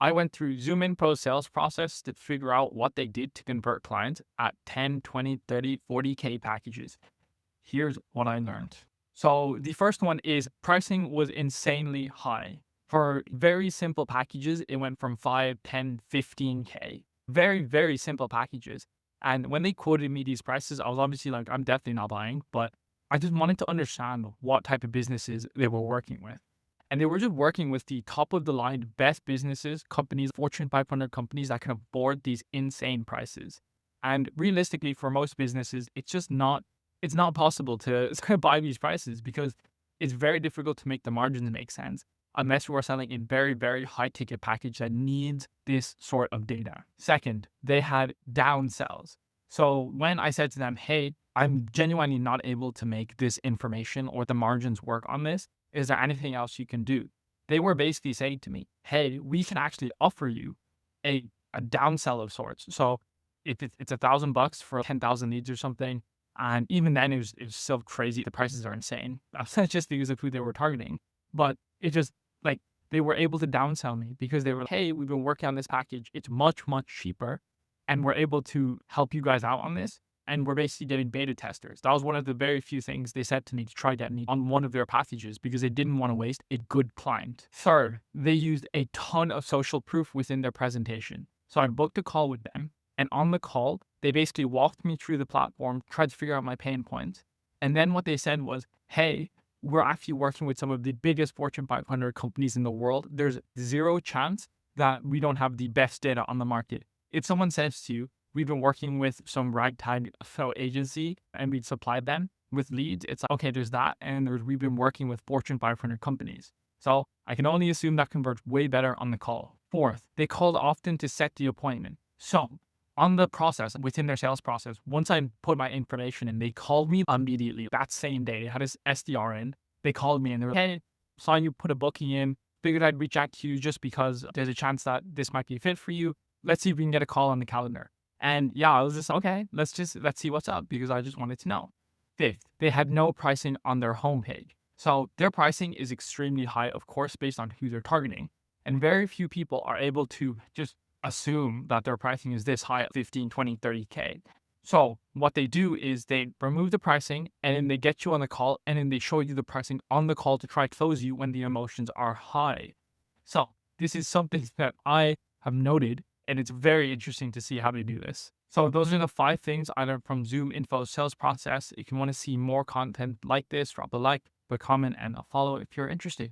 I went through Zoominfo sales process to figure out what they did to convert clients at 10, 20, 30, 40K packages. Here's what I learned. So the first one is pricing was insanely high. For very simple packages, it went from 5, 10, 15K. Very, very simple packages. And when they quoted me these prices, I was obviously like, I'm definitely not buying, but I just wanted to understand what type of businesses they were working with. And they were just working with the top of the line, best businesses, companies, Fortune 500 companies that can afford these insane prices. And realistically, for most businesses, it's not possible to buy these prices because it's very difficult to make the margins make sense unless you are selling a very, very high ticket package that needs this sort of data. Second, they had downsells. So when I said to them, hey, I'm genuinely not able to make this information or the margins work on this, is there anything else you can do? They were basically saying to me, hey, we can actually offer you a downsell of sorts. So if it's $1,000 for 10,000 leads or something, and even then it was still crazy. The prices are insane. That's not just because of who they were targeting, but it just like they were able to downsell me because they were like, hey, we've been working on this package. It's much, much cheaper. And we're able to help you guys out on this. And we're basically getting beta testers. That was one of the very few things they said to me to try getting me on one of their packages because they didn't want to waste a good client. Third, they used a ton of social proof within their presentation. So I booked a call with them. And on the call, they basically walked me through the platform, tried to figure out my pain points. And then what they said was, hey, we're actually working with some of the biggest Fortune 500 companies in the world. There's zero chance that we don't have the best data on the market. If someone says to you, we've been working with some ragtag agency and we'd supplied them with leads, it's like, okay, there's that. And we've been working with Fortune 500 companies. So I can only assume that converts way better on the call. Fourth, they called often to set the appointment. So on the process, within their sales process, once I put my information in, they called me immediately that same day. They had this SDR in. They called me and they were like, hey, saw you put a booking in. Figured I'd reach out to you just because there's a chance that this might be a fit for you. Let's see if we can get a call on the calendar. And yeah, I was just, okay, let's see what's up because I just wanted to know. Fifth, they had no pricing on their homepage. So their pricing is extremely high, of course, based on who they're targeting. And very few people are able to just assume that their pricing is this high at 15, 20, 30K. So what they do is they remove the pricing and then they get you on the call and then they show you the pricing on the call to try to close you when the emotions are high. So this is something that I have noted and it's very interesting to see how they do this. So those are the 5 things I learned from Zoominfo sales process. If you want to see more content like this, drop a like, a comment, and a follow if you're interested.